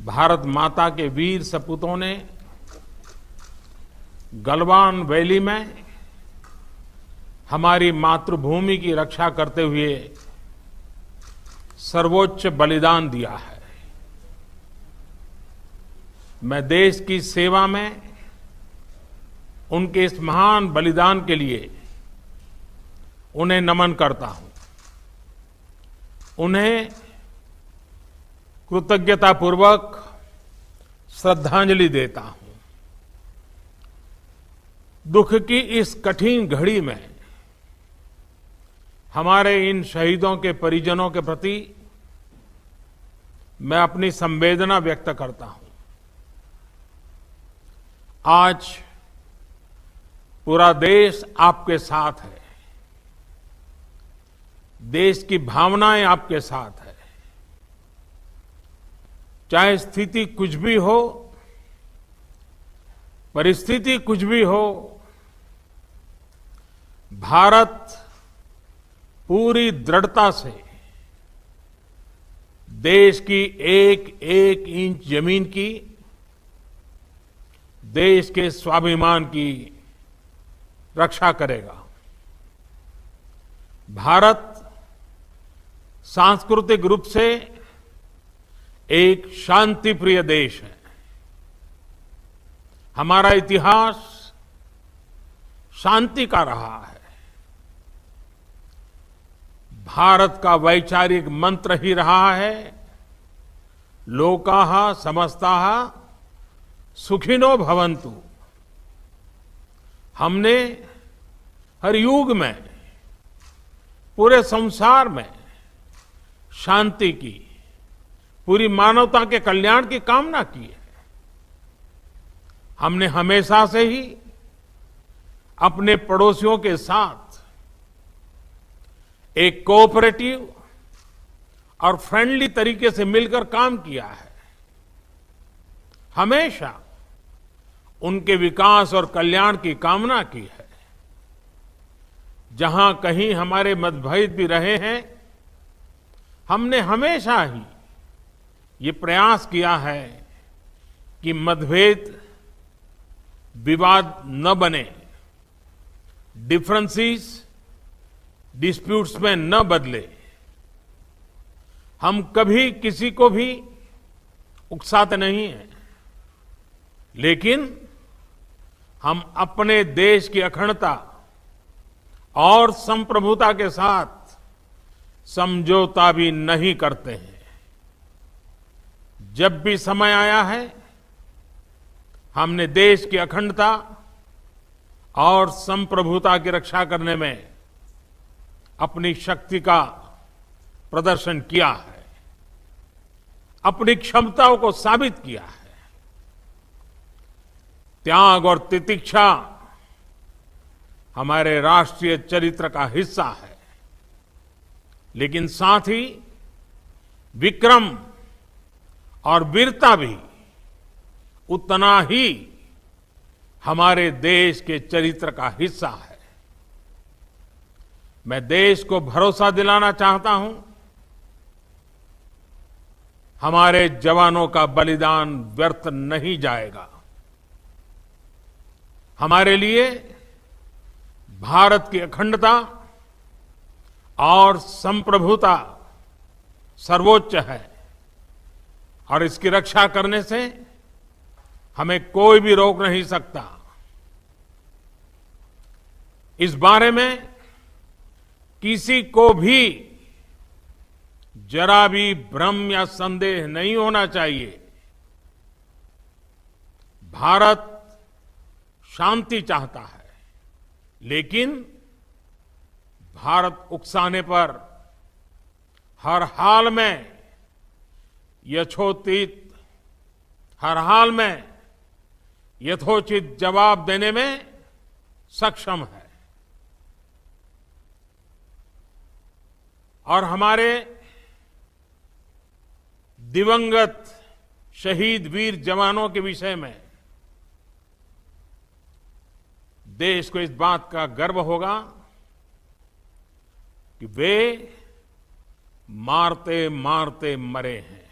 भारत माता के वीर सपूतों ने गलवान वैली में हमारी मातृभूमि की रक्षा करते हुए सर्वोच्च बलिदान दिया है। मैं देश की सेवा में उनके इस महान बलिदान के लिए उन्हें नमन करता हूं। उन्हें कृतज्ञतापूर्वक श्रद्धांजलि देता हूं। दुख की इस कठिन घड़ी में हमारे इन शहीदों के परिजनों के प्रति मैं अपनी संवेदना व्यक्त करता हूं। आज पूरा देश आपके साथ है। देश की भावनाएं आपके साथ है। चाहे स्थिति कुछ भी हो, परिस्थिति कुछ भी हो, भारत पूरी दृढ़ता से देश की एक एक इंच जमीन की, देश के स्वाभिमान की रक्षा करेगा। भारत सांस्कृतिक रूप से एक शांति प्रिय देश है। हमारा इतिहास शांति का रहा है। भारत का वैचारिक मंत्र ही रहा है, लोकाः समस्ताः सुखिनो भवन्तु। हमने हर युग में, पूरे संसार में शांति की, पूरी मानवता के कल्याण की कामना की है। हमने हमेशा से ही अपने पड़ोसियों के साथ एक कोऑपरेटिव और फ्रेंडली तरीके से मिलकर काम किया है। हमेशा उनके विकास और कल्याण की कामना की है। जहां कहीं हमारे मतभेद भी रहे हैं, हमने हमेशा ही ये प्रयास किया है कि मतभेद विवाद न बने, डिफरेंसेस डिस्प्यूट्स में न बदले। हम कभी किसी को भी उकसाते नहीं हैं, लेकिन हम अपने देश की अखंडता और संप्रभुता के साथ समझौता भी नहीं करते हैं। जब भी समय आया है, हमने देश की अखंडता और संप्रभुता की रक्षा करने में अपनी शक्ति का प्रदर्शन किया है, अपनी क्षमताओं को साबित किया है। त्याग और तितिक्षा हमारे राष्ट्रीय चरित्र का हिस्सा है, लेकिन साथ ही विक्रम और वीरता भी उतना ही हमारे देश के चरित्र का हिस्सा है। मैं देश को भरोसा दिलाना चाहता हूं, हमारे जवानों का बलिदान व्यर्थ नहीं जाएगा। हमारे लिए भारत की अखंडता और संप्रभुता सर्वोच्च है, और इसकी रक्षा करने से हमें कोई भी रोक नहीं सकता। इस बारे में किसी को भी जरा भी भ्रम या संदेह नहीं होना चाहिए। भारत शांति चाहता है, लेकिन भारत उकसाने पर हर हाल में हर हाल में यथोचित जवाब देने में सक्षम है। और हमारे दिवंगत शहीद वीर जवानों के विषय में देश को इस बात का गर्व होगा कि वे मारते मारते मरे हैं।